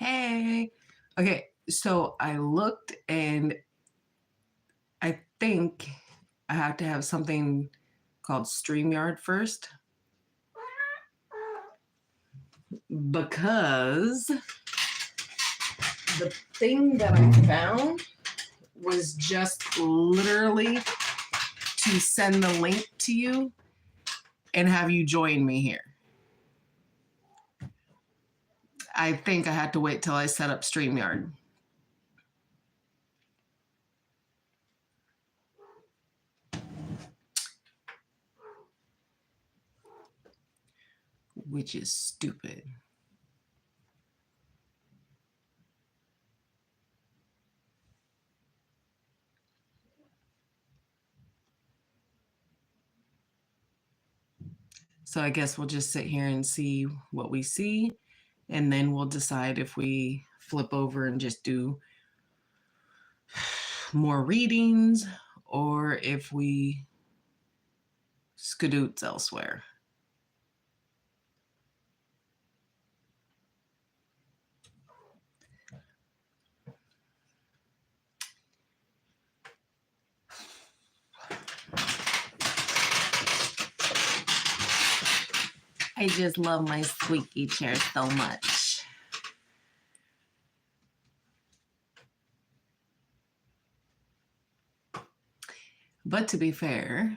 Hey. Okay, so I looked and I think I have to have something called StreamYard first because the thing that I found was just literally to send the link to you and have you join me here. I think I had to wait till I set up StreamYard. Which is stupid. So I guess we'll just sit here and see what we see, and then we'll decide if we flip over and just do more readings or if we skadoots elsewhere. I just love my squeaky chair so much. But to be fair,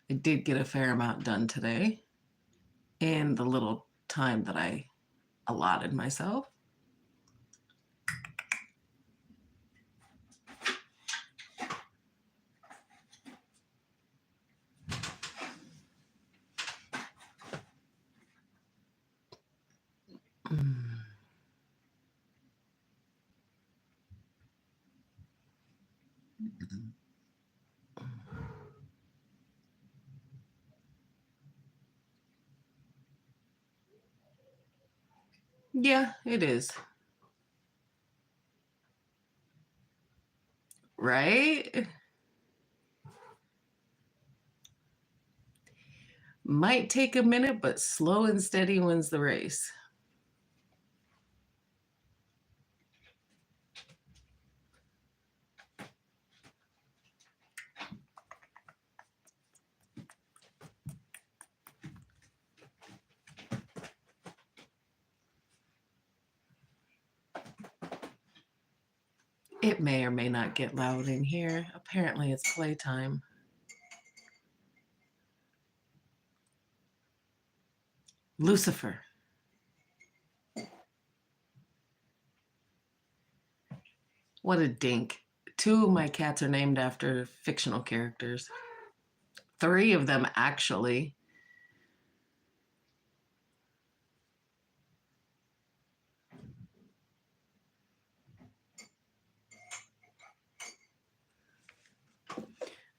I did get a fair amount done today in the little time that I allotted myself. Yeah, it is. Right? Might take a minute, but slow and steady wins the race. It may or may not get loud in here. Apparently, it's playtime. Lucifer. What a dink. 2 of my cats are named after fictional characters. 3 of them, actually.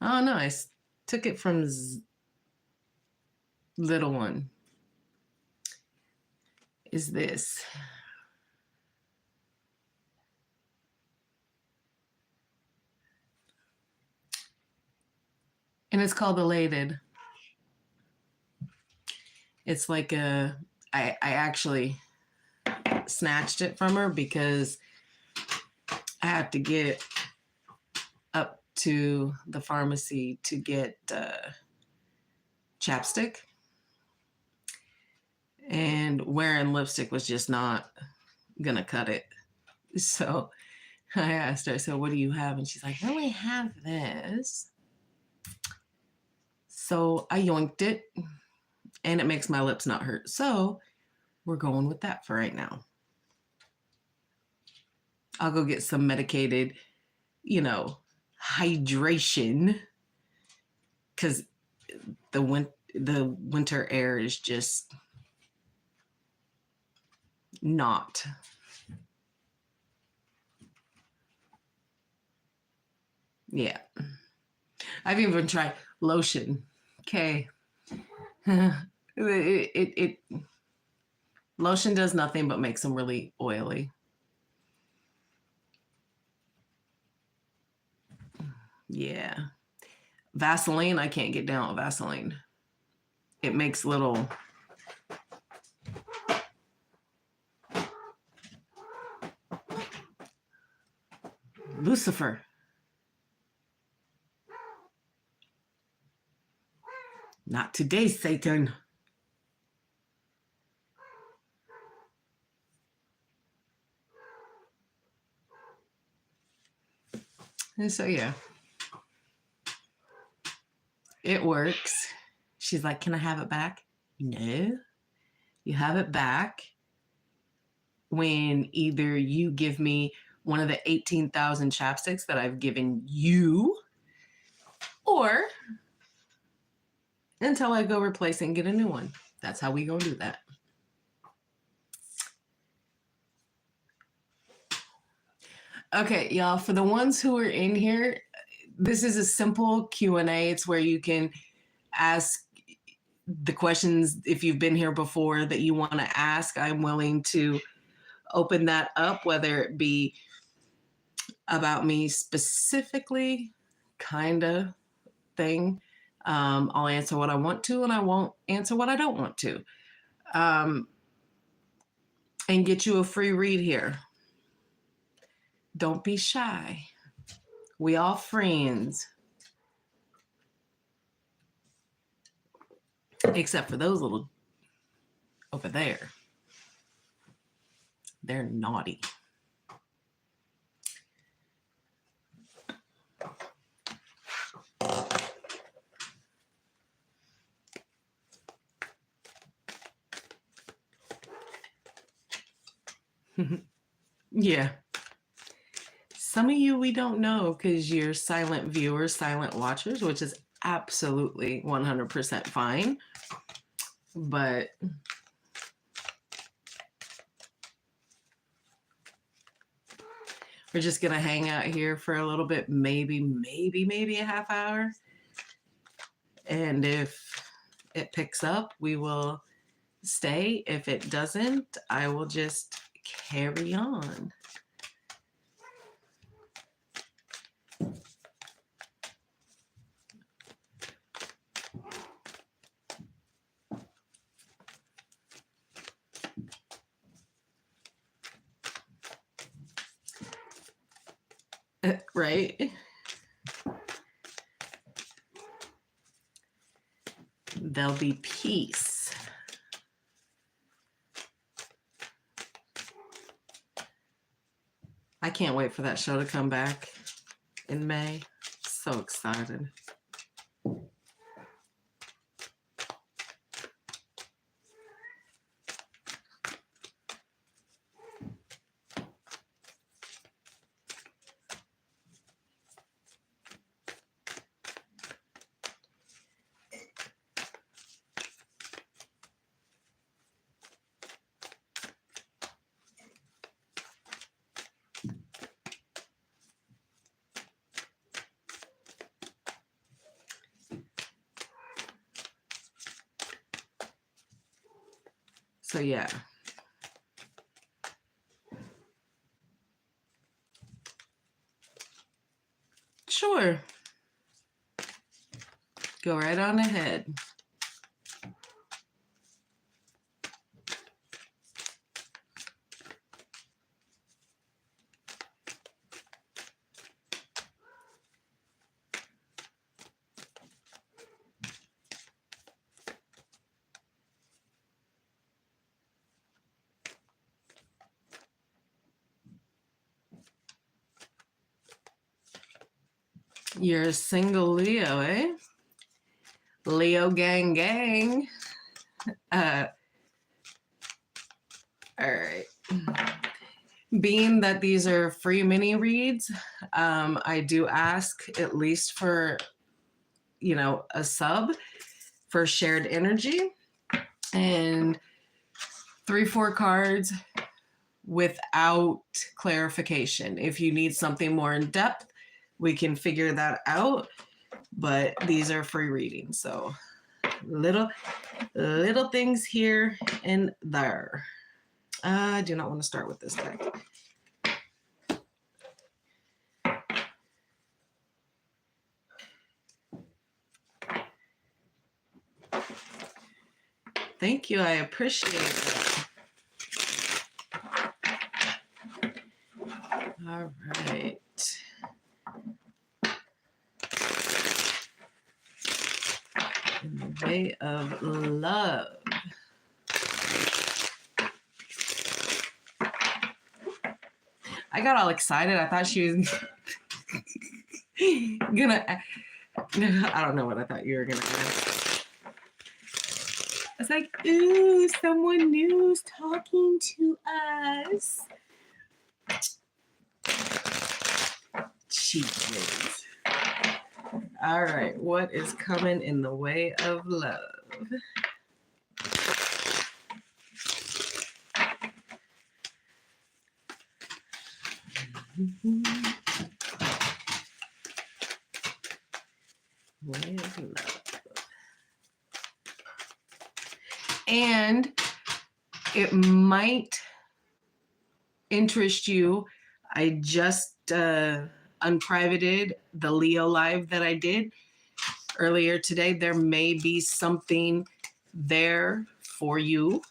Oh, no, I took it from little one. Is this? And it's called Elated. It's like I actually snatched it from her because I have to get up to the pharmacy to get chapstick. And wearing lipstick was just not gonna cut it. So I asked her, so what do you have? And she's like, I only have this. So I yoinked it and it makes my lips not hurt. So we're going with that for right now. I'll go get some medicated, hydration because the winter air is just not. Yeah. I've even tried lotion. Okay. it lotion does nothing but makes them really oily. Yeah. Vaseline, I can't get down with Vaseline. It makes little Lucifer. Not today, Satan. And so, yeah, it works. She's like, can I have it back? No. You have it back when either you give me one of the 18,000 chapsticks that I've given you, or until I go replace it and get a new one. That's how we gonna do that. Okay, y'all, for the ones who are in here, this is a simple Q&A. It's where you can ask the questions if you've been here before that you want to ask. I'm willing to open that up, whether it be about me specifically, kind of thing. I'll answer what I want to, and I won't answer what I don't want to. And get you a free read here. Don't be shy. We all friends. Except for those little over there. They're naughty. Yeah. Some of you we don't know because you're silent viewers, silent watchers, which is absolutely 100% fine. But we're just going to hang out here for a little bit, maybe a half hour. And if it picks up, we will stay. If it doesn't, I will just carry on. Right? There'll be peace. I can't wait for that show to come back in May. So excited. So yeah. Sure. Go right on ahead. You're a single Leo, eh? Leo gang gang. All right. Being that these are free mini reads, I do ask at least for, a sub for shared energy, and 3-4 cards without clarification. If you need something more in depth, we can figure that out, but these are free readings, so little things here and there. I do not want to start with this deck. Thank you, I appreciate it. All right. way of love. I got all excited. I thought she was gonna, I don't know what I thought you were gonna ask. I was like, ooh, someone new's talking to us. Jesus. All right, what is coming in the way of love? Way of love. And it might interest you. I just unprivated the Leo live that I did earlier today. There may be something there for you.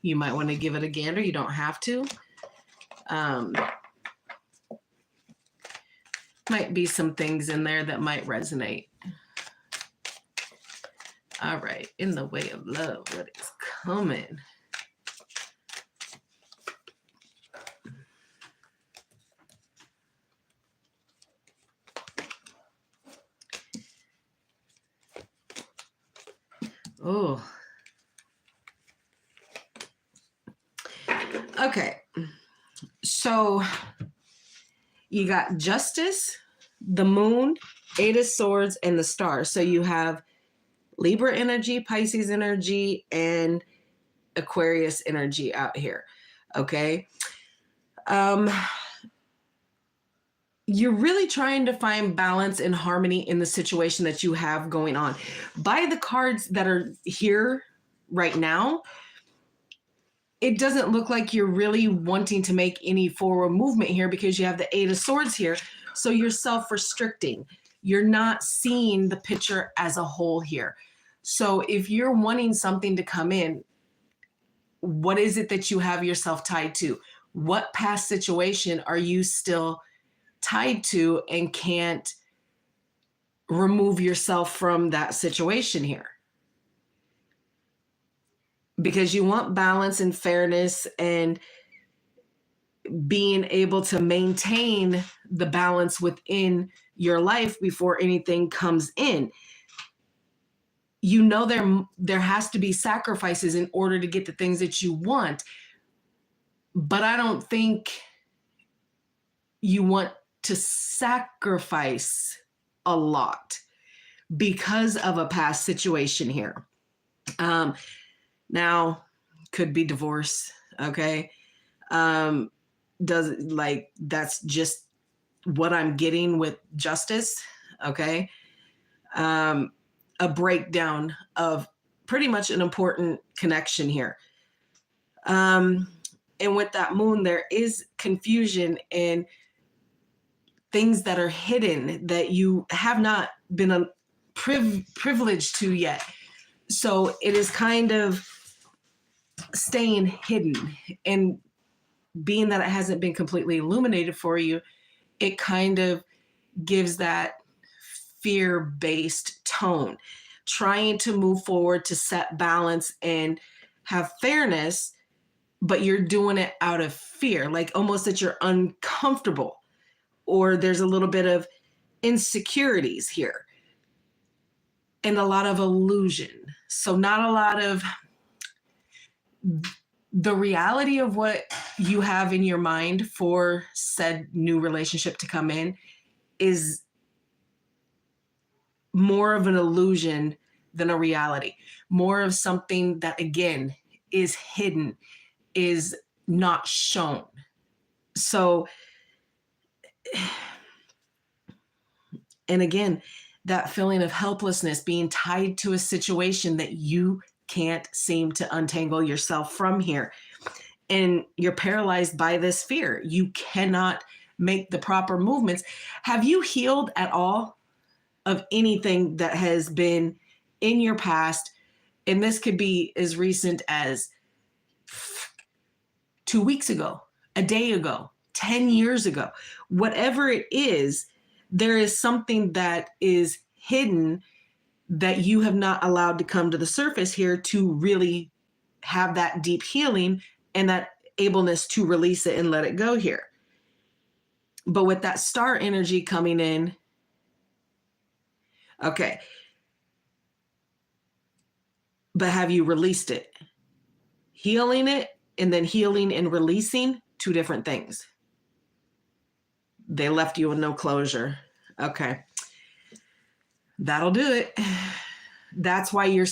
You might want to give it a gander. You don't have to. Might be some things in there that might resonate. All right, in the way of love, what is coming? Oh. Okay. So you got Justice, the Moon, Eight of Swords, and the Star. So you have Libra energy, Pisces energy, and Aquarius energy out here. Okay. You're really trying to find balance and harmony in the situation that you have going on. By the cards that are here right now, it doesn't look like you're really wanting to make any forward movement here because you have the Eight of Swords here. So you're self-restricting. You're not seeing the picture as a whole here. So if you're wanting something to come in, what is it that you have yourself tied to? What past situation are you still tied to and can't remove yourself from that situation here? Because you want balance and fairness and being able to maintain the balance within your life before anything comes in. You know there has to be sacrifices in order to get the things that you want, but I don't think you want to sacrifice a lot because of a past situation here. Now, could be divorce, okay? That's just what I'm getting with Justice, okay? A breakdown of pretty much an important connection here. And with that Moon, there is confusion and things that are hidden that you have not been privileged to yet. So it is kind of staying hidden, and being that it hasn't been completely illuminated for you, it kind of gives that fear-based tone, trying to move forward to set balance and have fairness, but you're doing it out of fear, like almost that you're uncomfortable, or there's a little bit of insecurities here and a lot of illusion. So not a lot of the reality of what you have in your mind for said new relationship to come in is more of an illusion than a reality, more of something that, again, is hidden, is not shown. So, and again, that feeling of helplessness, being tied to a situation that you can't seem to untangle yourself from here. And you're paralyzed by this fear. You cannot make the proper movements. Have you healed at all of anything that has been in your past? And this could be as recent as 2 weeks ago, a day ago, 10 years ago. Whatever it is, there is something that is hidden that you have not allowed to come to the surface here to really have that deep healing and that ableness to release it and let it go here. But with that star energy coming in, okay. But have you released it? Healing it and then healing and releasing, two different things. They left you with no closure. Okay. That'll do it. That's why you're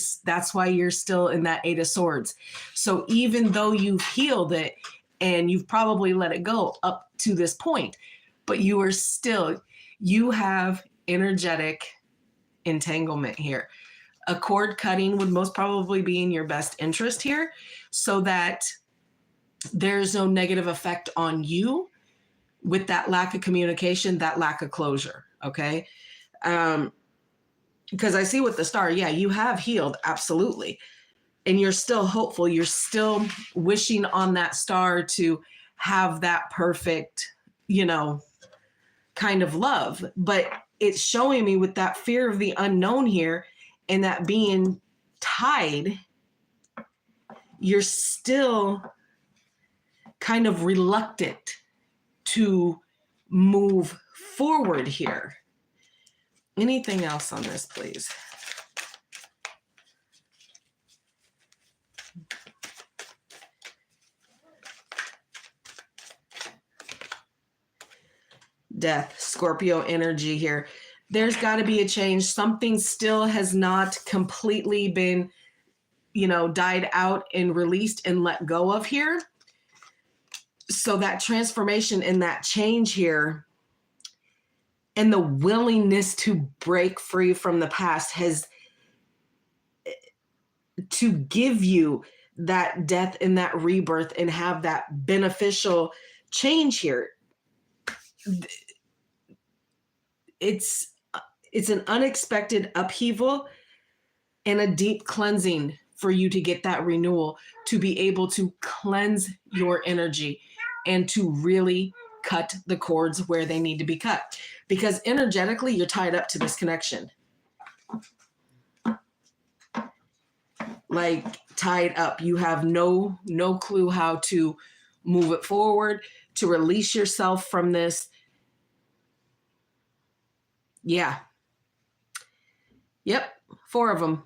still in that Eight of Swords. So even though you've healed it and you've probably let it go up to this point, but you have energetic entanglement here. A cord cutting would most probably be in your best interest here so that there's no negative effect on you with that lack of communication, that lack of closure. Okay. Because I see with the star, yeah, you have healed, absolutely. And you're still hopeful. You're still wishing on that star to have that perfect, kind of love. But it's showing me with that fear of the unknown here and that being tied, you're still kind of reluctant to move forward here. Anything else on this, please? Death, Scorpio energy here. There's got to be a change. Something still has not completely been, died out and released and let go of here. So that transformation and that change here and the willingness to break free from the past has to give you that death and that rebirth and have that beneficial change here. It's an unexpected upheaval and a deep cleansing for you to get that renewal, to be able to cleanse your energy and to really cut the cords where they need to be cut. Because energetically, you're tied up to this connection. Like tied up. You have no clue how to move it forward, to release yourself from this. Yeah. Yep. 4 of them.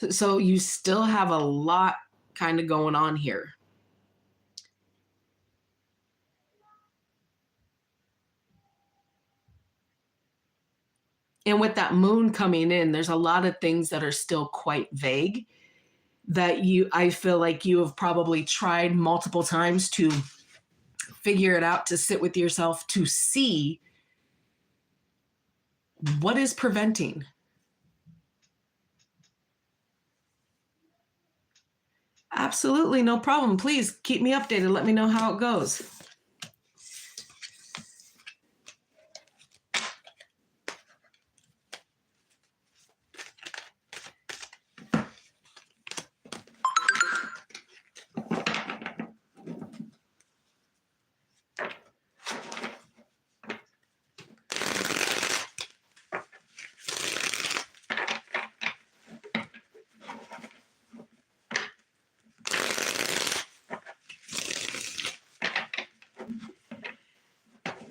So you still have a lot kind of going on here. And with that moon coming in, there's a lot of things that are still quite vague that I feel like you have probably tried multiple times to figure it out, to sit with yourself, to see what is preventing. Absolutely, no problem. Please keep me updated. Let me know how it goes.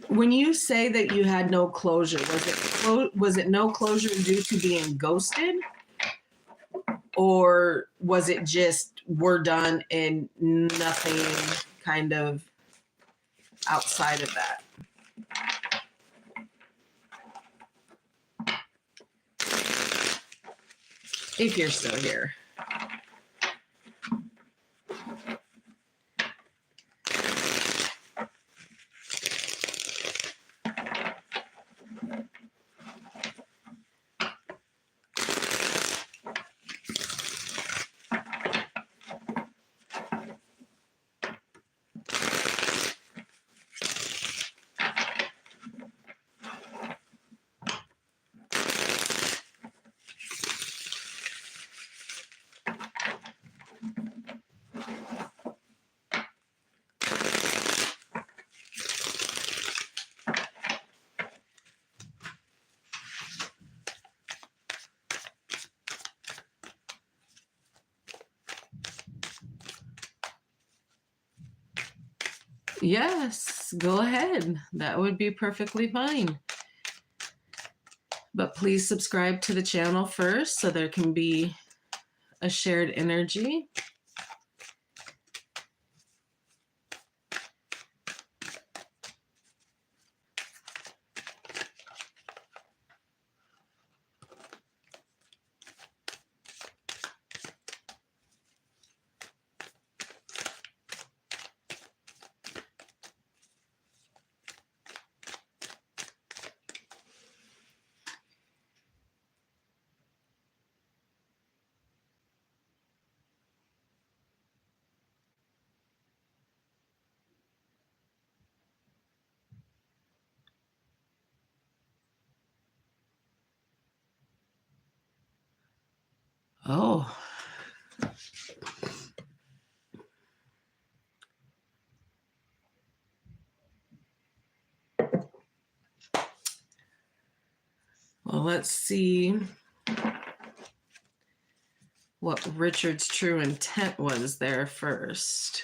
When you say that you had no closure, was it no closure due to being ghosted? Or was it just we're done and nothing kind of outside of that? If you're still here. Yes, go ahead. That would be perfectly fine. But please subscribe to the channel first so there can be a shared energy. Oh. Well, let's see what Richard's true intent was there first.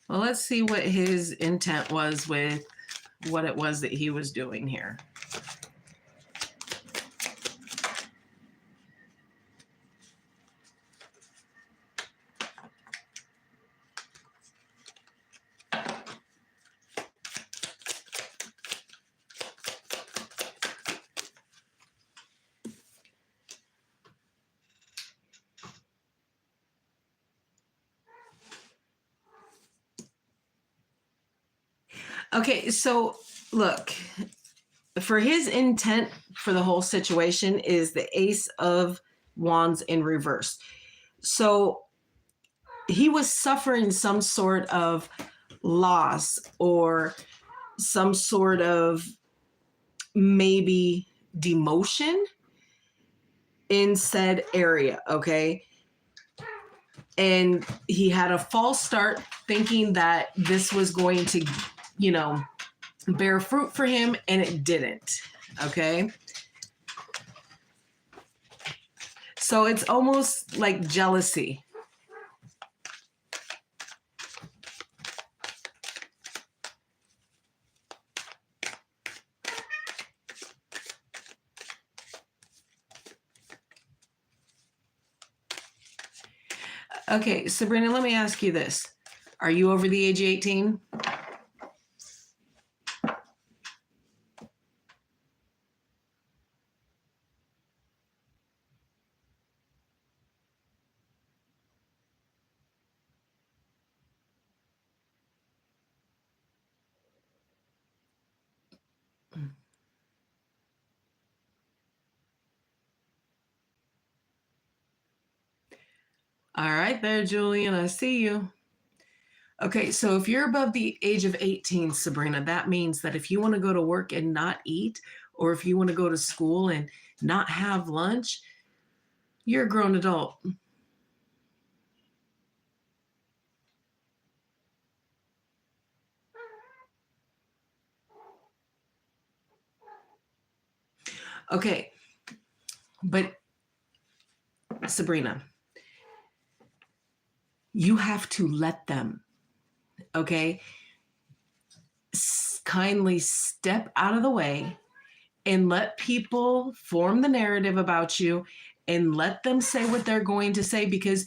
Well, let's see what his intent was with what it was that he was doing here. Okay, so look, for his intent for the whole situation is the Ace of Wands in reverse. So he was suffering some sort of loss or some sort of maybe demotion in said area, okay? And he had a false start thinking that this was going to, you know, bear fruit for him, and it didn't, okay? So it's almost like jealousy. Okay, Sabrina, let me ask you this. Are you over the age of 18? All right there, Julian, I see you. Okay, so if you're above the age of 18, Sabrina, that means that if you want to go to work and not eat, or if you want to go to school and not have lunch, you're a grown adult. Okay, but Sabrina, you have to let them, okay? Kindly step out of the way and let people form the narrative about you and let them say what they're going to say, because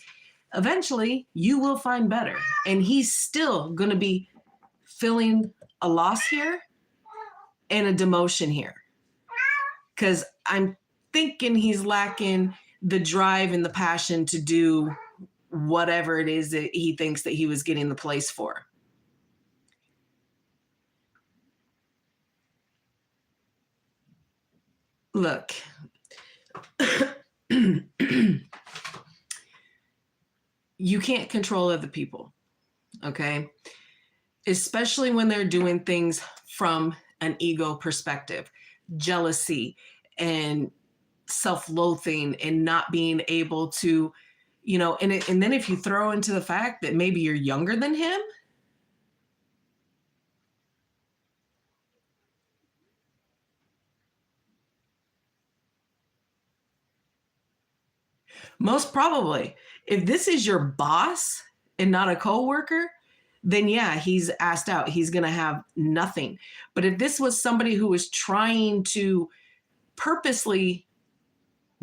eventually you will find better. And he's still going to be feeling a loss here and a demotion here, because I'm thinking he's lacking the drive and the passion to do whatever it is that he thinks that he was getting the place for. Look, you can't control other people, okay? Especially when they're doing things from an ego perspective, jealousy and self-loathing and not being able to, you know, and then if you throw into the fact that maybe you're younger than him, Most probably. If this is your boss and not a coworker, then yeah, he's asked out. He's going to have nothing. But if this was somebody who was trying to purposely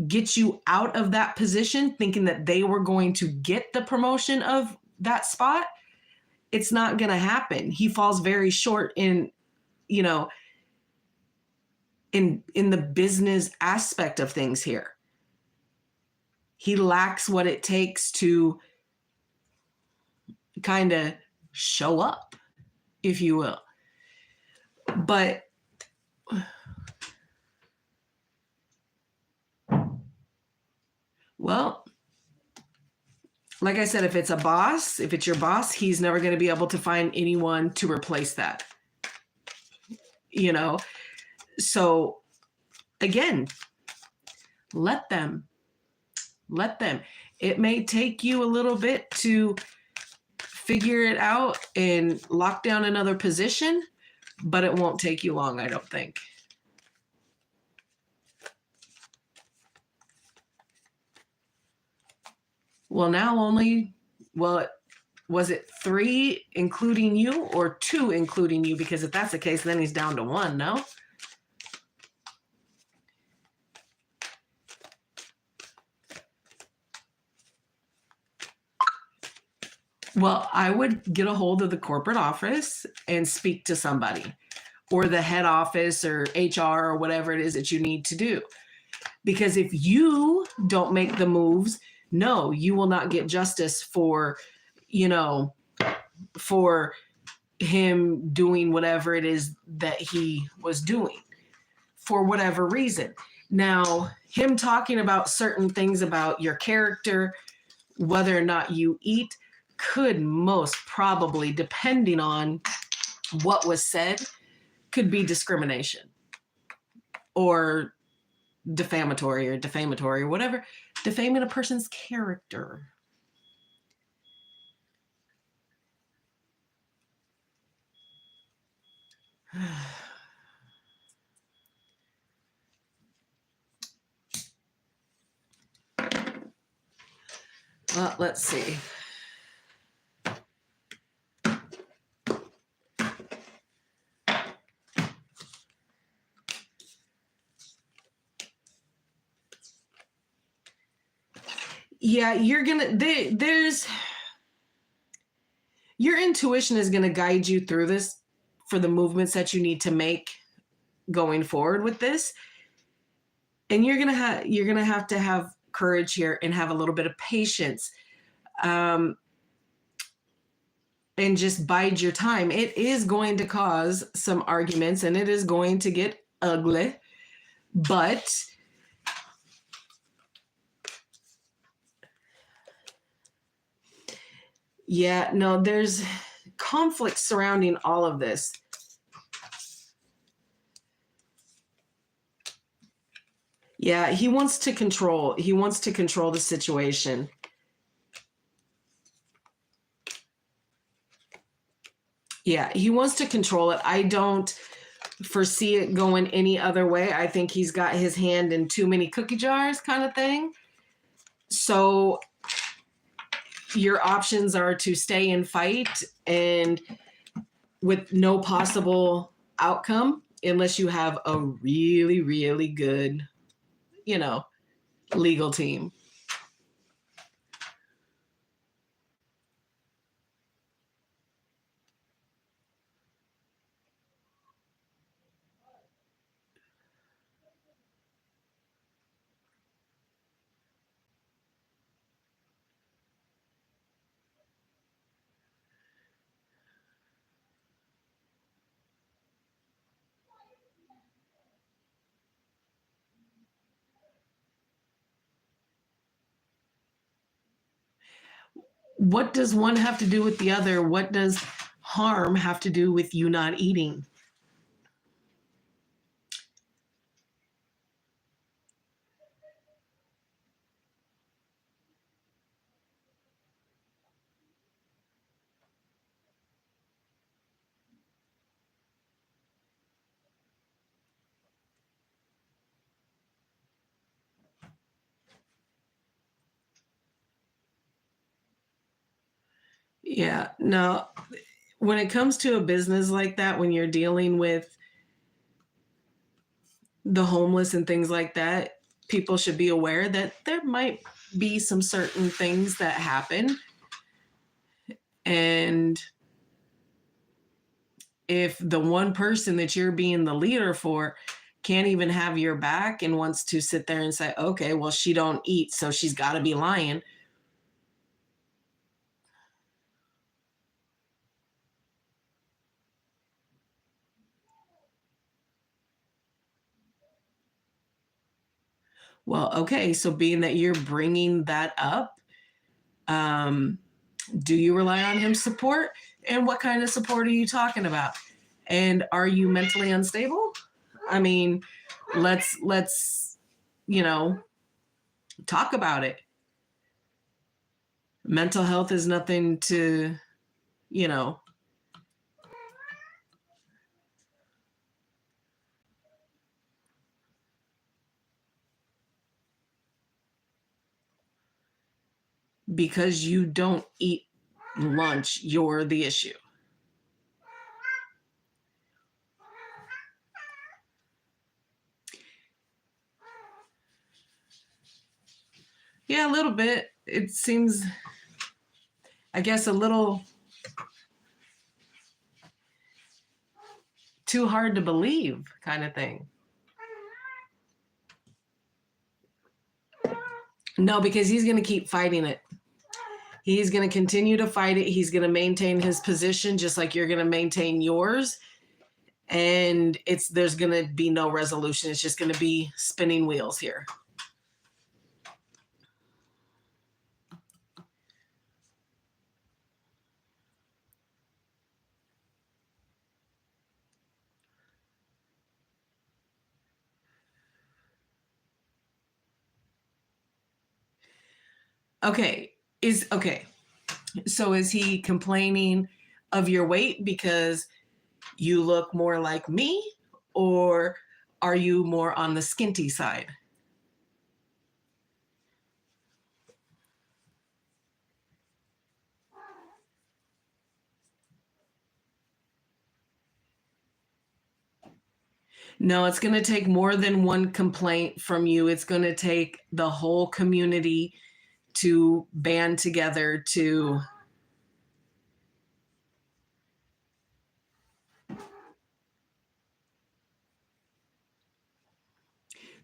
get you out of that position, thinking that they were going to get the promotion of that spot, it's not going to happen. He falls very short in, you know, in the business aspect of things here. He lacks what it takes to kind of show up, if you will. But well, like I said, if it's a boss, if it's your boss, he's never going to be able to find anyone to replace that. You know, so again, let them. It may take you a little bit to figure it out and lock down another position, but it won't take you long, I don't think. Well, now was it 3 including you or 2 including you? Because if that's the case, then he's down to 1, no? Well, I would get a hold of the corporate office and speak to somebody, or the head office or HR or whatever it is that you need to do. Because if you don't make the moves, no, you will not get justice for, for him doing whatever it is that he was doing for whatever reason. Now, him talking about certain things about your character, whether or not you eat, could most probably, depending on what was said, could be discrimination or defamatory or whatever, defaming a person's character. Well, let's see. Yeah, there's your intuition is gonna guide you through this for the movements that you need to make going forward with this. And you're gonna have to have courage here and have a little bit of patience. And just bide your time. It is going to cause some arguments and it is going to get ugly, but yeah, no, there's conflict surrounding all of this. Yeah, he wants to control the situation. Yeah, he wants to control it. I don't foresee it going any other way. I think he's got his hand in too many cookie jars kind of thing. So your options are to stay and fight and with no possible outcome unless you have a really, really good, legal team. What does one have to do with the other? What does harm have to do with you not eating? Yeah, no, when it comes to a business like that, when you're dealing with the homeless and things like that, people should be aware that there might be some certain things that happen. And if the one person that you're being the leader for can't even have your back and wants to sit there and say, okay, well, she don't eat, so she's got to be lying. Well, okay, so being that you're bringing that up, um, do you rely on him support? And what kind of support are you talking about? And are you mentally unstable? I mean, let's you know talk about it. Mental health is nothing to, you know, because you don't eat lunch, you're the issue. Yeah, a little bit. It seems, I guess, a little too hard to believe, kind of thing. No, because he's going to keep fighting it. He's going to continue to fight it. He's going to maintain his position just like you're going to maintain yours. And there's going to be no resolution. It's just going to be spinning wheels here. Okay. So is he complaining of your weight because you look more like me, or are you more on the skinty side? No, it's going to take more than one complaint from you. It's going to take the whole community to band together to.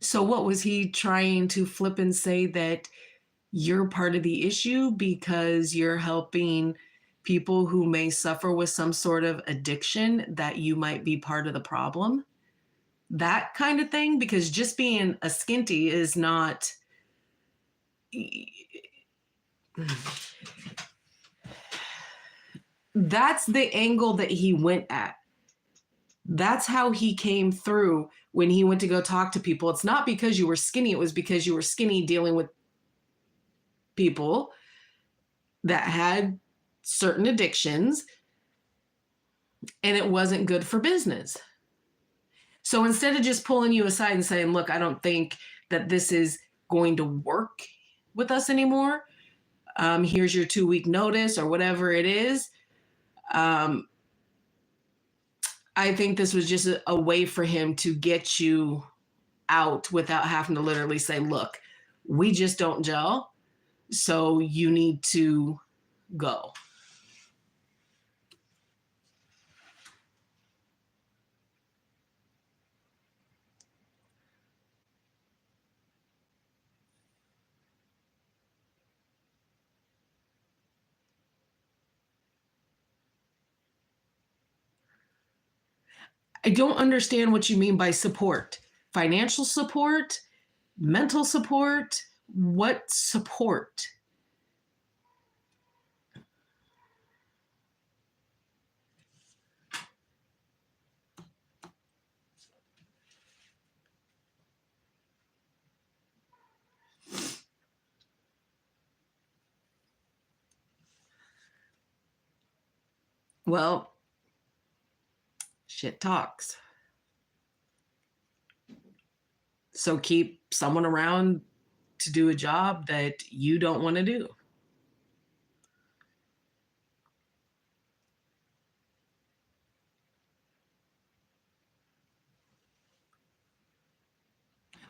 So, what was he trying to flip and say that you're part of the issue because you're helping people who may suffer with some sort of addiction, that you might be part of the problem? That kind of thing? Because just being a skinty is not. That's the angle that he went at. That's how he came through when he went to go talk to people. It's not because you were skinny, it was because you were skinny dealing with people that had certain addictions and it wasn't good for business. So instead of just pulling you aside and saying, look, I don't think that this is going to work with us anymore. Here's your 2-week notice or whatever it is. I think this was just a way for him to get you out without having to literally say, look, we just don't gel. So you need to go. I don't understand what you mean by support. Financial support, mental support, what support? Well, shit talks. So keep someone around to do a job that you don't want to do.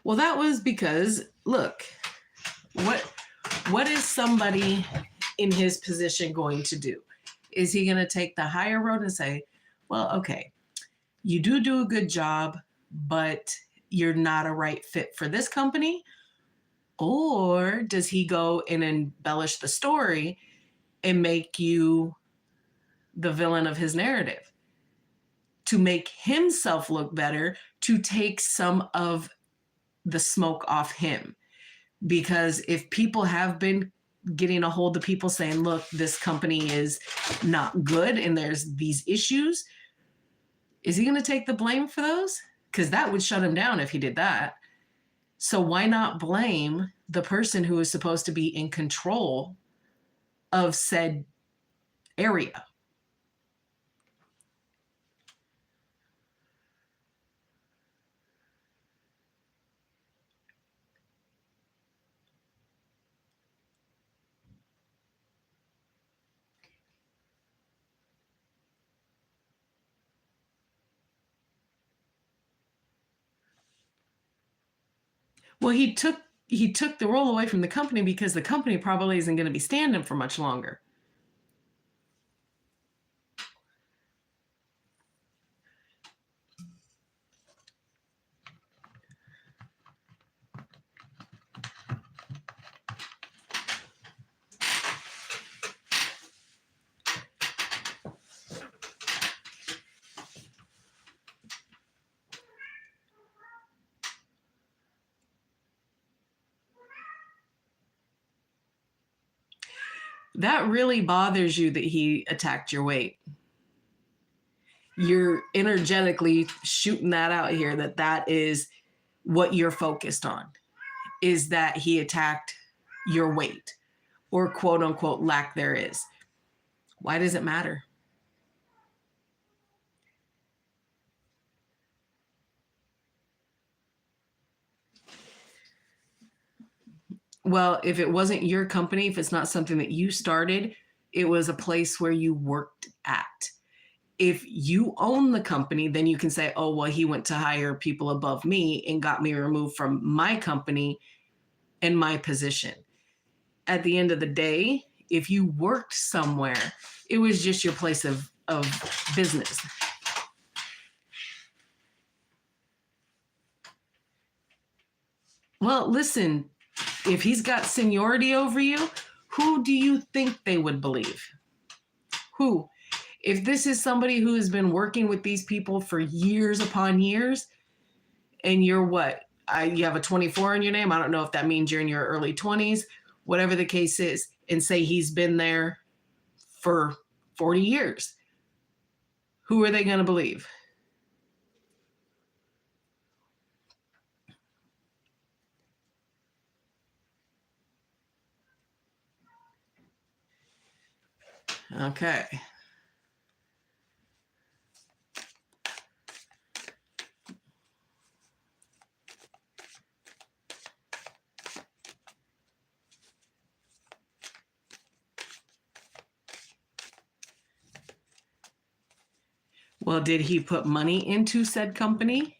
Well, that was because, look, what what is somebody in his position going to do? Is he going to take the higher road and say, well, okay, you do a good job, but you're not a right fit for this company? Or does he go and embellish the story and make you the villain of his narrative to make himself look better, to take some of the smoke off him? Because if people have been getting a hold of people saying, look, this company is not good and there's these issues, is he going to take the blame for those? Because that would shut him down if he did that. So why not blame the person who is supposed to be in control of said area? Well, he took the role away from the company because the company probably isn't going to be standing for much longer. That really bothers you that he attacked your weight. You're energetically shooting that out here, that is what you're focused on, is that he attacked your weight, or quote unquote lack there is. Why does it matter? Well, if it wasn't your company, if it's not something that you started, it was a place where you worked at. If you own the company, then you can say, oh, well, he went to hire people above me and got me removed from my company and my position. At the end of the day, if you worked somewhere, it was just your place of business. Well, listen, if he's got seniority over you, who do you think they would believe? Who? If this is somebody who has been working with these people for years upon years, and you're what? You have a 24 in your name. I don't know if that means you're in your early 20s, whatever the case is, and say he's been there for 40 years. Who are they going to believe? Okay. Well, did he put money into said company?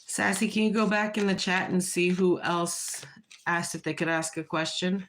Sassy, can you go back in the chat and see who else asked if they could ask a question?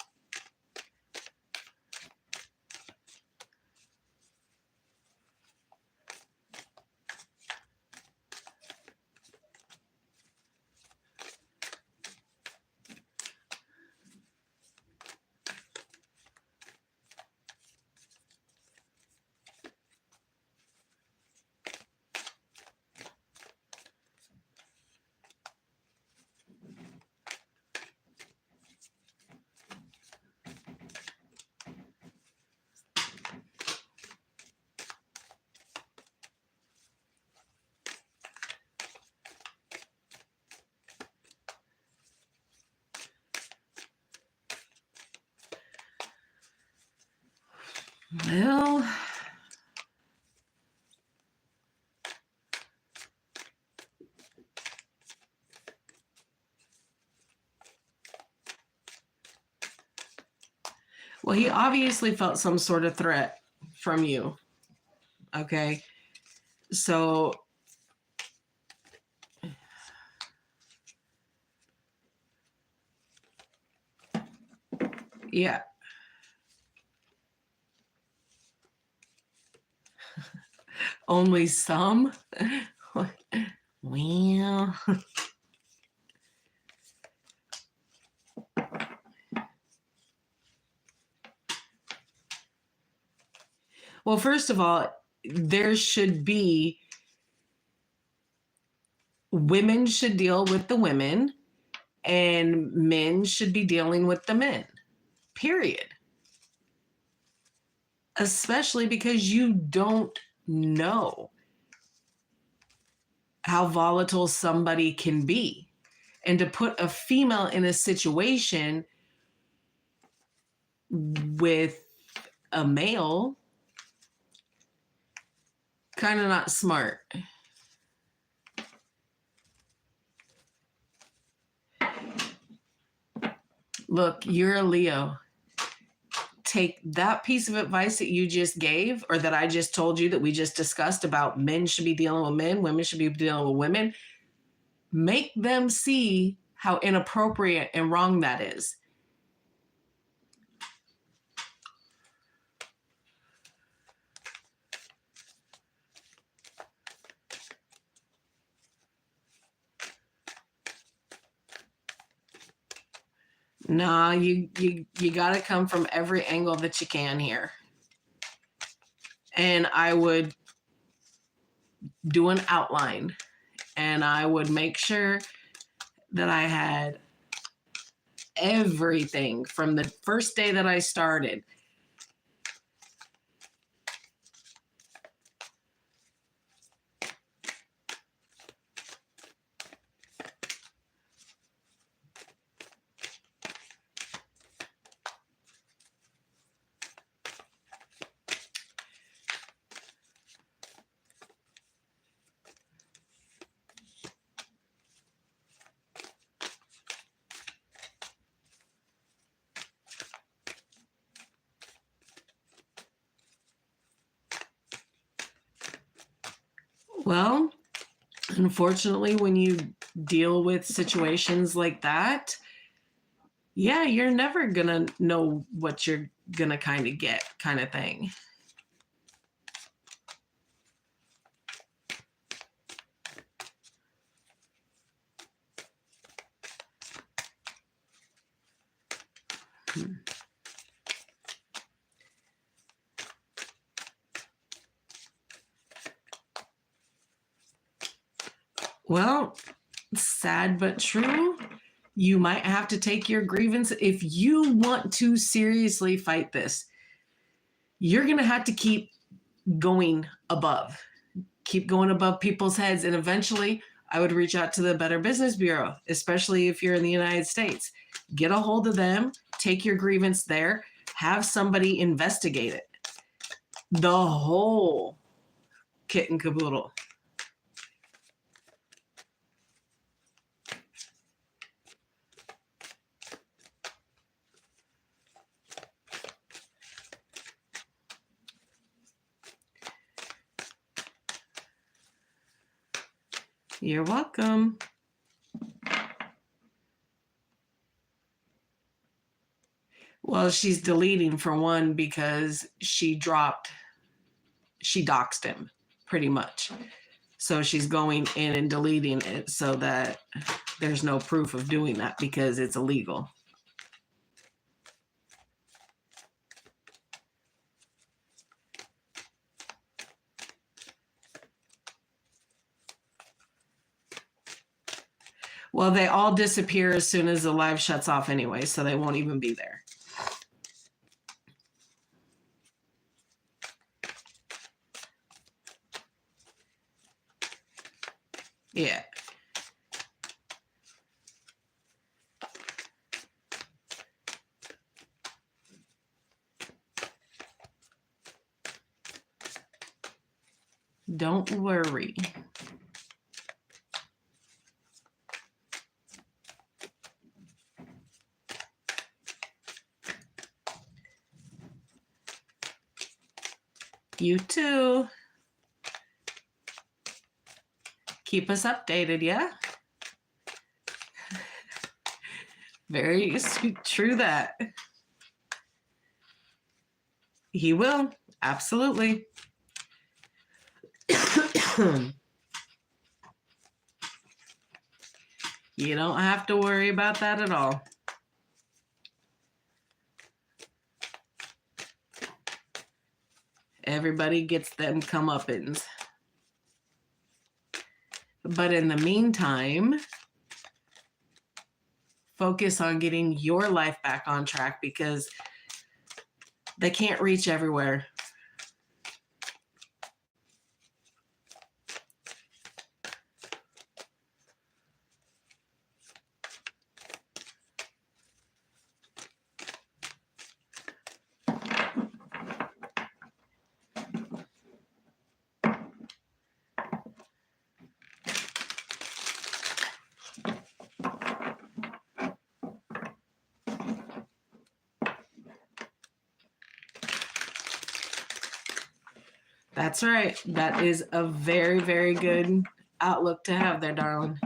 Well, he obviously felt some sort of threat from you. Okay. So, yeah. Only some? Well, first of all, there should be women should deal with the women and men should be dealing with the men. Period. Especially because you don't know how volatile somebody can be. And to put a female in a situation with a male, kind of not smart. Look, you're a Leo. Take that piece of advice that you just gave, or that I just told you, that we just discussed about men should be dealing with men, women should be dealing with women. Make them see how inappropriate and wrong that is. Nah, you got to come from every angle that you can here. And I would do an outline, and I would make sure that I had everything from the first day that I started. Well, unfortunately, when you deal with situations like that, yeah, you're never gonna know what you're gonna kind of get, kind of thing. Well, sad but true. You might have to take your grievance. If you want to seriously fight this, you're going to have to keep going above. Keep going above people's heads. And eventually, I would reach out to the Better Business Bureau, especially if you're in the United States. Get a hold of them, take your grievance there, have somebody investigate it. The whole kit and caboodle. You're welcome. Well, she's deleting for one because she doxed him pretty much. So she's going in and deleting it so that there's no proof of doing that because it's illegal. Well, they all disappear as soon as the live shuts off anyway, so they won't even be there. Yeah. Don't worry. You too. Keep us updated, yeah? Very true that. He will. Absolutely. You don't have to worry about that at all. Everybody gets them comeuppance. But in the meantime, focus on getting your life back on track because they can't reach everywhere. That's right. That is a very, very good outlook to have there, darling.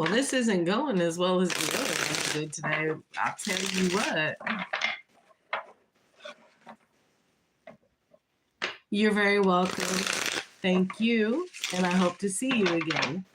Well, this isn't going as well as the other one did today. I'll tell you what. You're very welcome. Thank you. And I hope to see you again.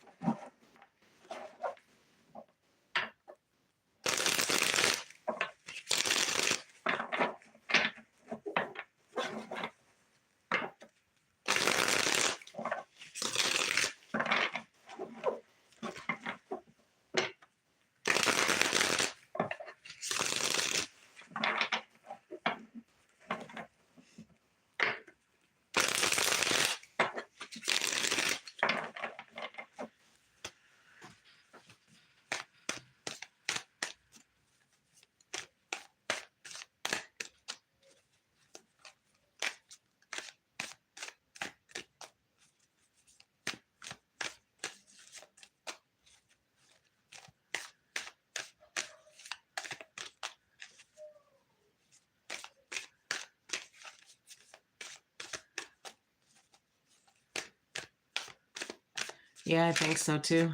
Yeah, I think so too.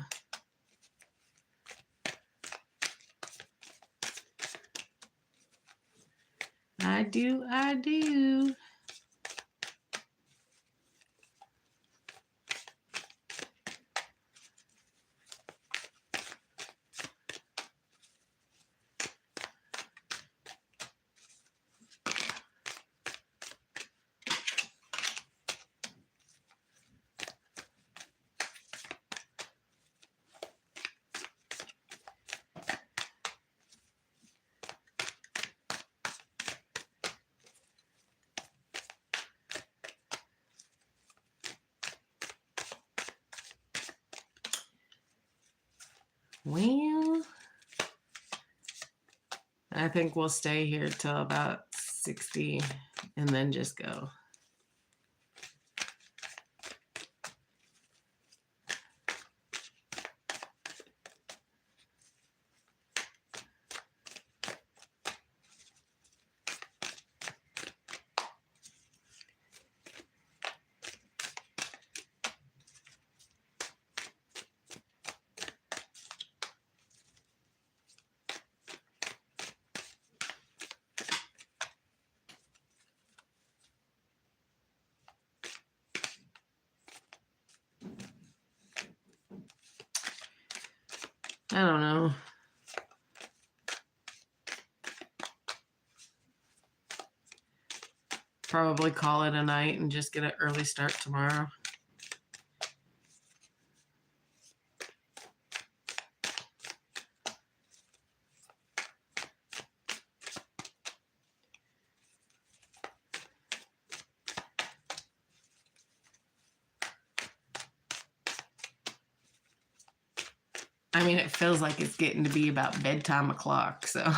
I do. Well, I think we'll stay here till about 60 and then just go. I don't know. Probably call it a night and just get an early start tomorrow. I mean, it feels like it's getting to be about bedtime o'clock, so.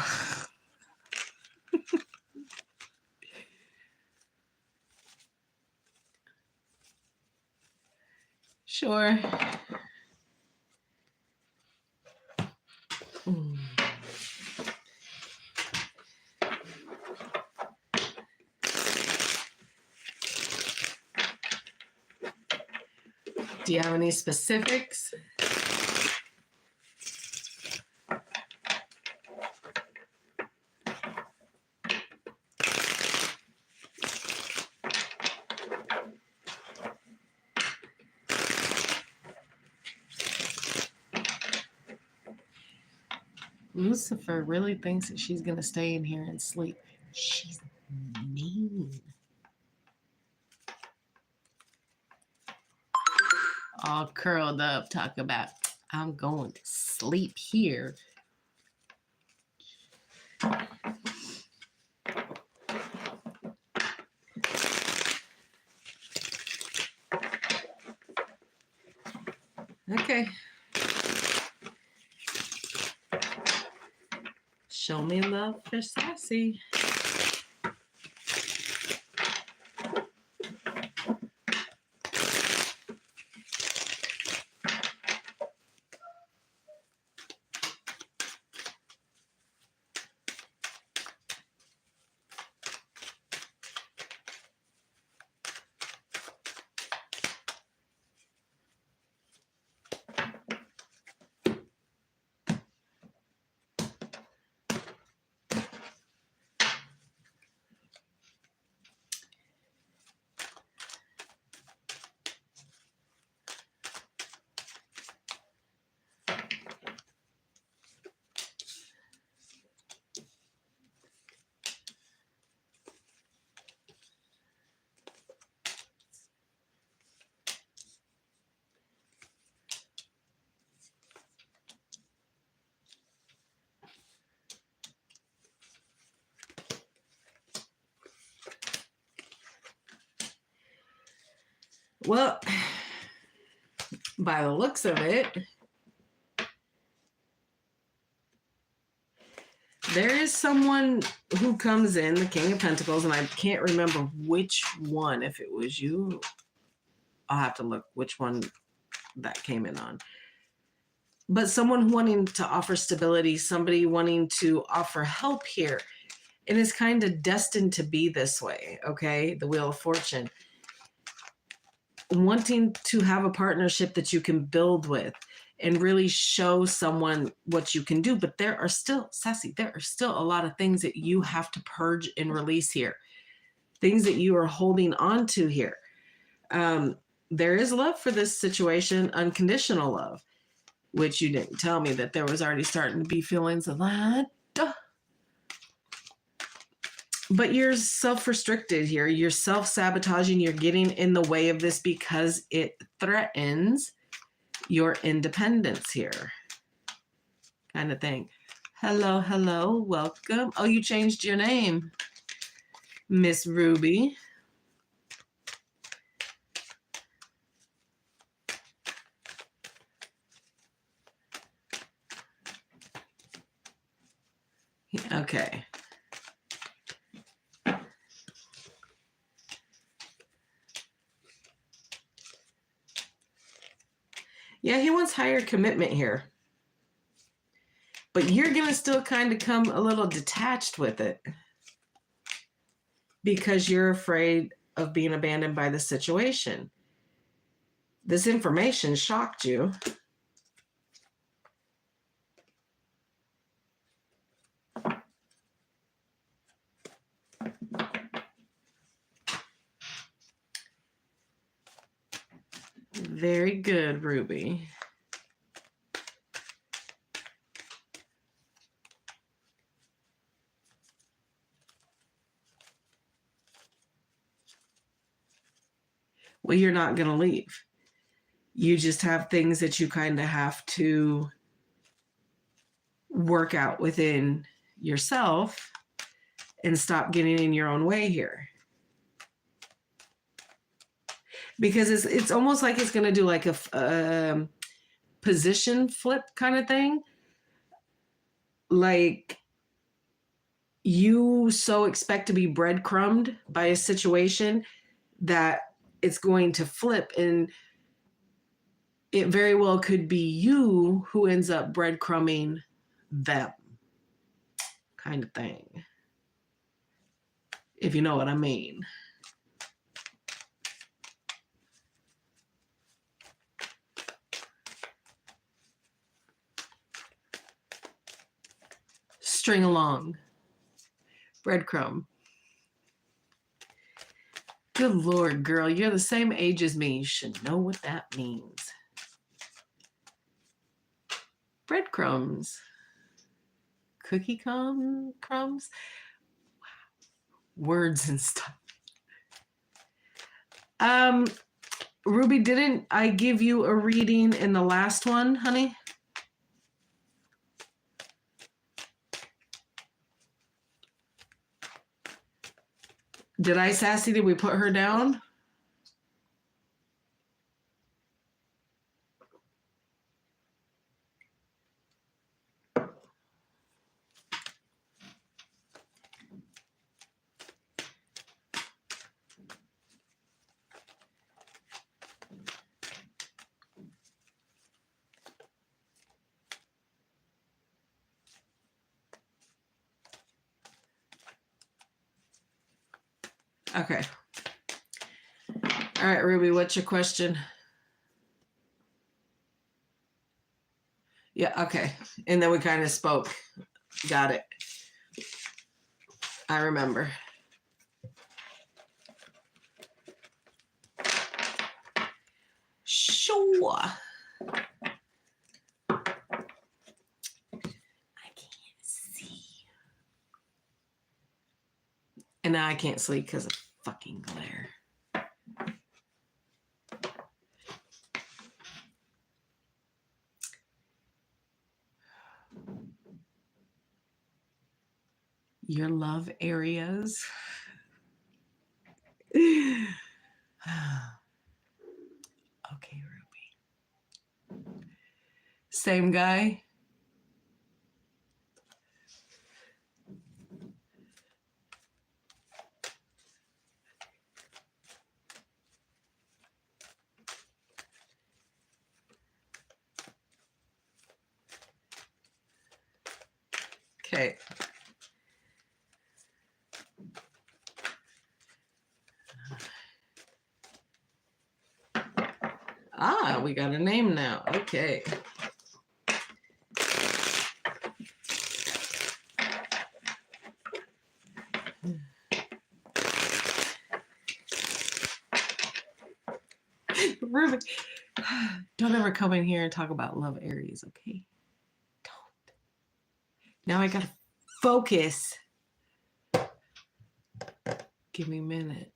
Sure. Do you have any specifics? Lucifer really thinks that she's going to stay in here and sleep. She's mean. All curled up, talk about, I'm going to sleep here. Okay. Show me love for sassy. Well, by the looks of it, there is someone who comes in, the King of Pentacles, and I can't remember which one. If it was you, I'll have to look which one that came in on. But someone wanting to offer stability, somebody wanting to offer help here. And it's kind of destined to be this way, okay? The Wheel of Fortune. Wanting to have a partnership that you can build with and really show someone what you can do. But there are still, Sassy, there are still a lot of things that you have to purge and release here. Things that you are holding on to here. There is love for this situation, unconditional love, which you didn't tell me that there was already starting to be feelings of that. But you're self-restricted here. You're self-sabotaging. You're getting in the way of this because it threatens your independence here. Kind of thing. Hello, hello, welcome. Oh, you changed your name, Miss Ruby. Okay. Yeah, he wants higher commitment here. But you're going to still kind of come a little detached with it because you're afraid of being abandoned by the situation. This information shocked you. Very good, Ruby. well, you're not going to leave. You just have things that you kind of have to work out within yourself and stop getting in your own way here. Because it's almost like it's going to do like a position flip kind of thing. Like you so expect to be breadcrumbed by a situation that it's going to flip, and it very well could be you who ends up breadcrumbing them, kind of thing. If you know what I mean. String along. Breadcrumb. Good Lord, girl, you're the same age as me. You should know what that means. Breadcrumbs. Cookie crumbs. Words and stuff. Ruby, didn't I give you a reading in the last one, honey? Did I, Sassy? Did we put her down? Okay. All right, Ruby, what's your question? Yeah, okay. And then we kind of spoke. Got it. I remember. Sure. I can't see. And now I can't sleep because of fucking glare. Your love areas. Okay, Ruby. Same guy? Okay. Ah, we got a name now. Okay. Ruby, don't ever come in here and talk about love areas, okay? Don't. Now I gotta focus. Give me a minute.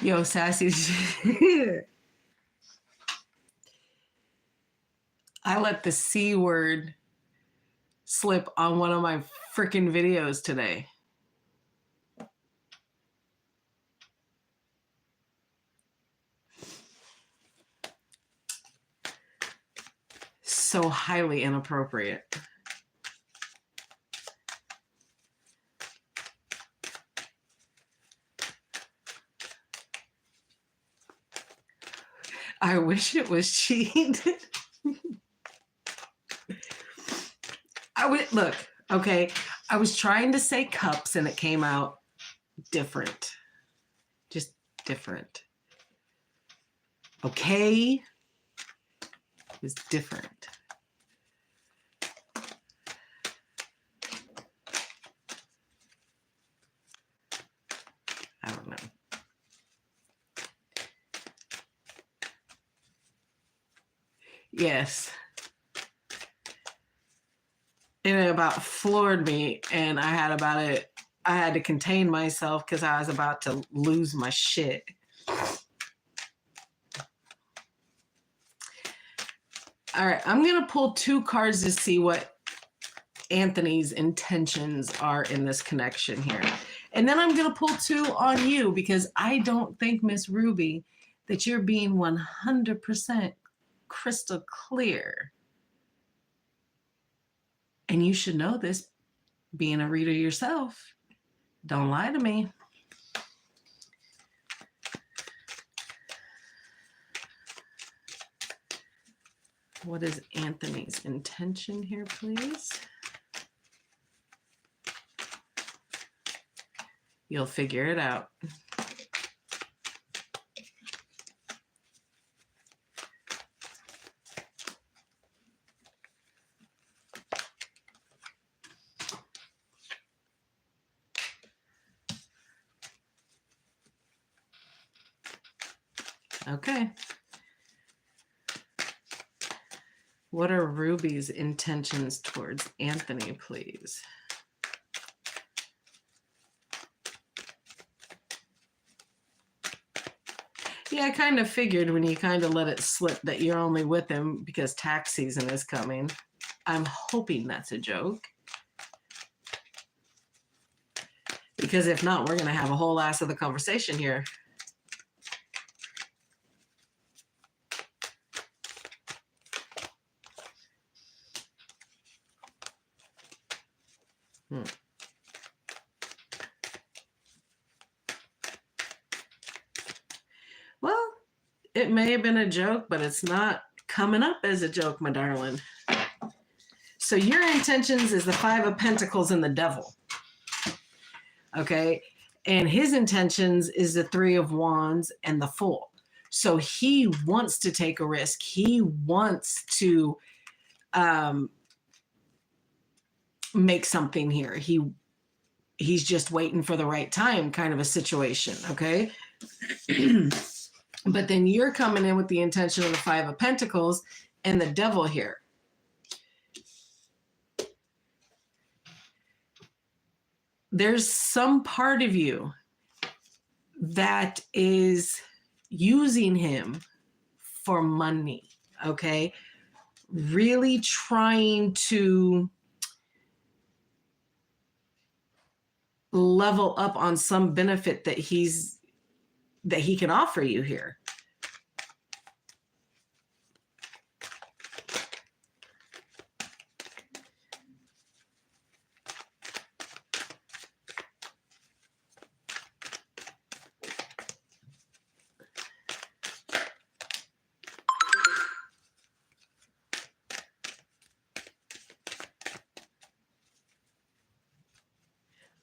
Yo, Sassy. I let the C word slip on one of my freaking videos today. So highly inappropriate. I wish it was cheated. I would look, okay. I was trying to say cups and it came out different. Just different. Okay. It was different. I don't know. Yes. And it about floored me, and I had about it I had to contain myself because I was about to lose my shit. All right, I'm going to pull 2 cards to see what Anthony's intentions are in this connection here. And then I'm going to pull 2 on you because I don't think, Miss Ruby, that you're being 100% crystal clear. And you should know this, being a reader yourself. Don't lie to me. What is Anthony's intention here, please? You'll figure it out. Okay. What are Ruby's intentions towards Anthony, please? Yeah, I kind of figured when you kind of let it slip that you're only with him because tax season is coming. I'm hoping that's a joke. Because if not, we're going to have a whole ass of the conversation here. Well, it may have been a joke, but it's not coming up as a joke, my darling. So your intentions is the 5 of Pentacles and the Devil. Okay? And his intentions is the 3 of Wands and the Fool. So he wants to take a risk. He wants to make something here. He's just waiting for the right time, kind of a situation, okay? But then you're coming in with the intention of the 5 of Pentacles and the Devil here. There's some part of you that is using him for money, okay? Really trying to level up on some benefit that he can offer you here.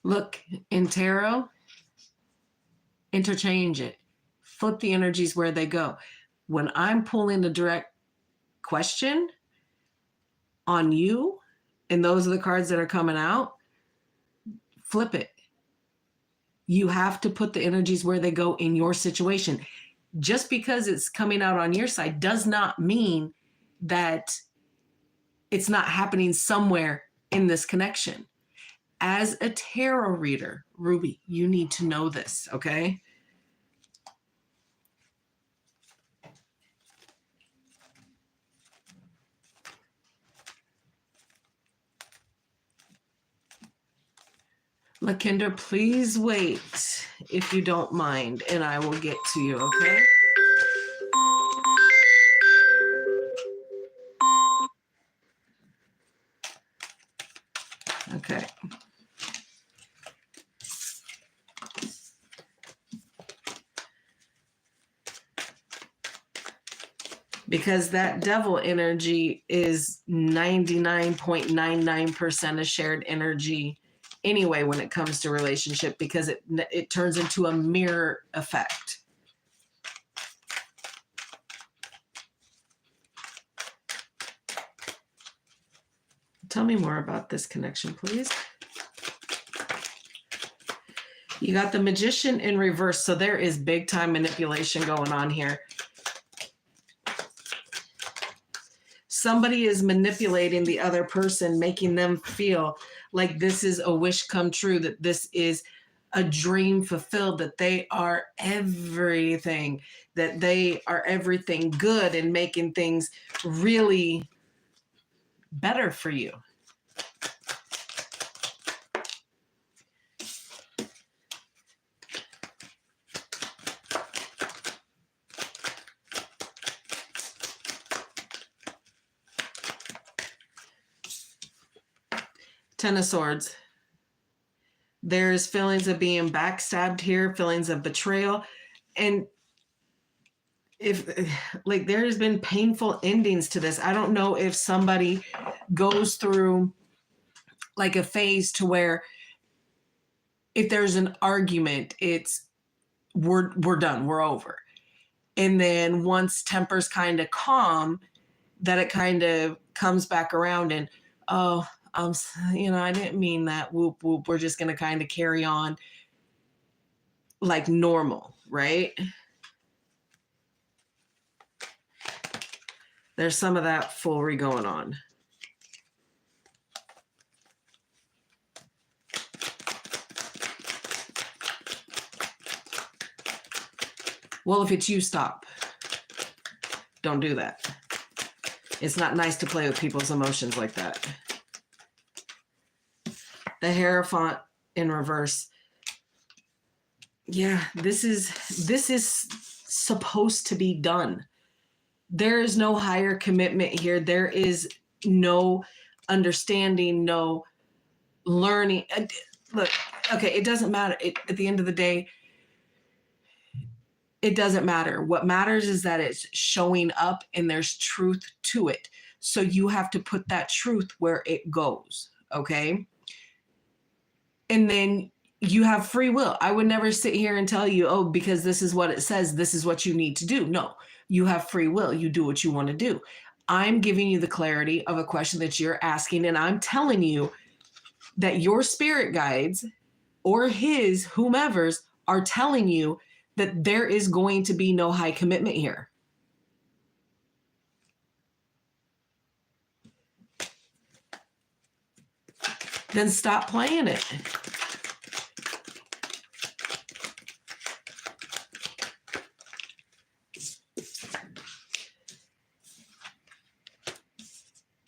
Look, in tarot, interchange it. Flip the energies where they go. When I'm pulling a direct question on you, and those are the cards that are coming out, flip it. You have to put the energies where they go in your situation. Just because it's coming out on your side does not mean that it's not happening somewhere in this connection. As a tarot reader, Ruby, you need to know this, okay? Lakendra, please wait if you don't mind, and I will get to you, okay? Okay. Because that Devil energy is 99.99% a shared energy anyway when it comes to relationship, because it turns into a mirror effect. Tell me more about this connection, please. You got the Magician in reverse, so there is big time manipulation going on here. Somebody is manipulating the other person, making them feel like this is a wish come true, that this is a dream fulfilled, that they are everything, that they are everything good and making things really better for you. Ten of Swords. There's feelings of being backstabbed here, feelings of betrayal. And if like there has been painful endings to this. I don't know if somebody goes through like a phase to where if there's an argument, it's we're done, we're over. And then once tempers kind of calm, that it kind of comes back around and, oh, I didn't mean that. Whoop, whoop. We're just going to kind of carry on like normal, right? There's some of that foolery going on. Well, if it's you, stop. Don't do that. It's not nice to play with people's emotions like that. The Hierophant in reverse. Yeah, this is supposed to be done. There is no higher commitment here. There is no understanding, no learning. Look, okay, it doesn't matter. At the end of the day, it doesn't matter. What matters is that it's showing up and there's truth to it. So you have to put that truth where it goes, okay? And then you have free will. I would never sit here and tell you, oh, because this is what it says, this is what you need to do. No, you have free will. You do what you want to do. I'm giving you the clarity of a question that you're asking, and I'm telling you that your spirit guides or his, whomever's, are telling you that there is going to be no high commitment here. Then stop playing it.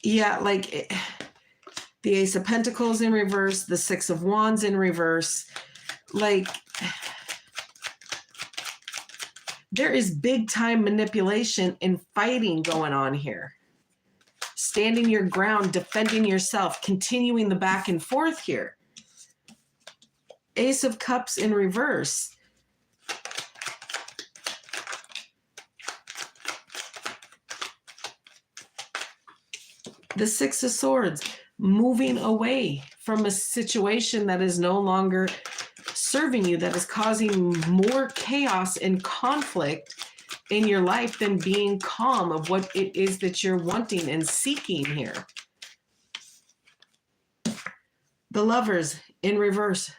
Yeah, like the Ace of Pentacles in reverse, the Six of Wands in reverse. Like, there is big time manipulation and fighting going on here. Standing your ground, defending yourself, continuing the back and forth here. Ace of Cups in reverse. The Six of Swords, moving away from a situation that is no longer serving you, that is causing more chaos and conflict in your life than being calm of what it is that you're wanting and seeking here. The Lovers in reverse.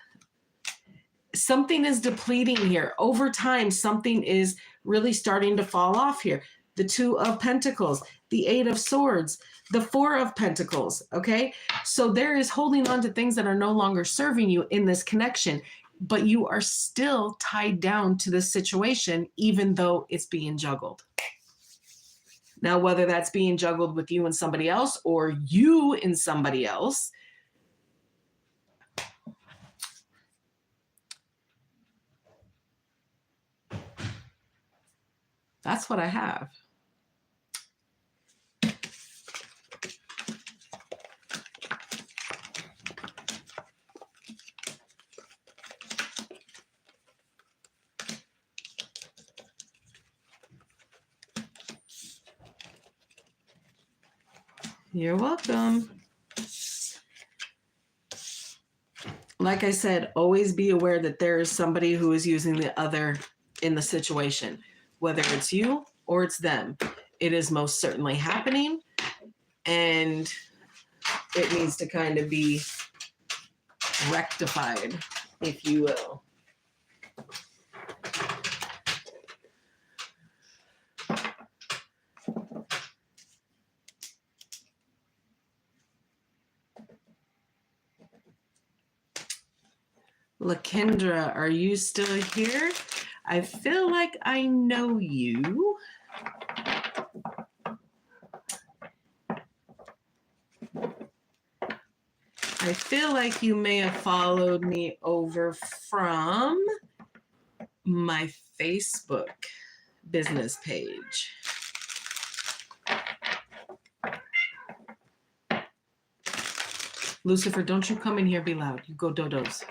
Something is depleting here. Over time, something is really starting to fall off here. The Two of Pentacles, the Eight of Swords, the Four of Pentacles, okay? So there is holding on to things that are no longer serving you in this connection, but you are still tied down to this situation, even though it's being juggled. Now, whether that's being juggled with you and somebody else or you and somebody else, that's what I have. You're welcome. Like I said, always be aware that there is somebody who is using the other in the situation, whether it's you or it's them. It is most certainly happening, and it needs to kind of be rectified, if you will. Lakendra, are you still here? I feel like I know you. I feel like you may have followed me over from my Facebook business page. Lucifer, don't you come in here, be loud. You go dodos.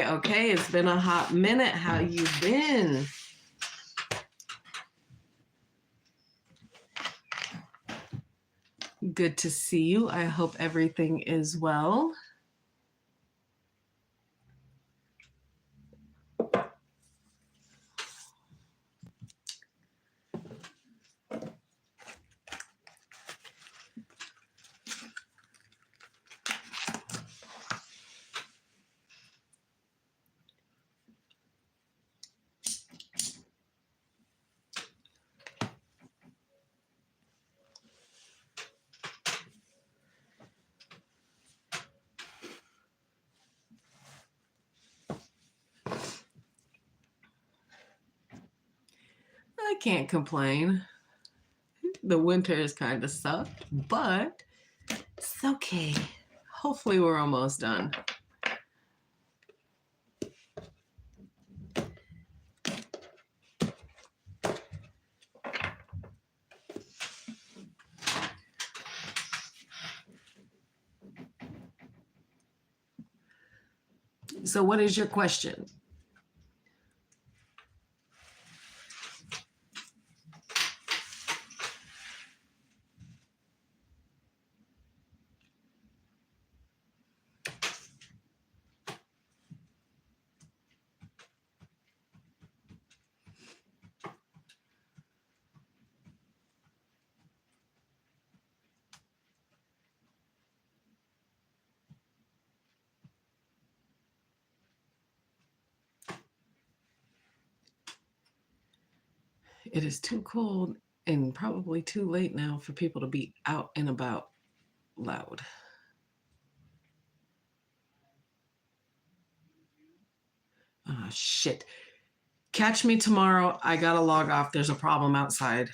Okay, it's been a hot minute. How you been? Good to see you. I hope everything is well. I can't complain. The winter is kind of sucked, but it's okay. Hopefully we're almost done. So what is your question? It is too cold and probably too late now for people to be out and about loud. Ah, shit. Catch me tomorrow. I gotta log off. There's a problem outside.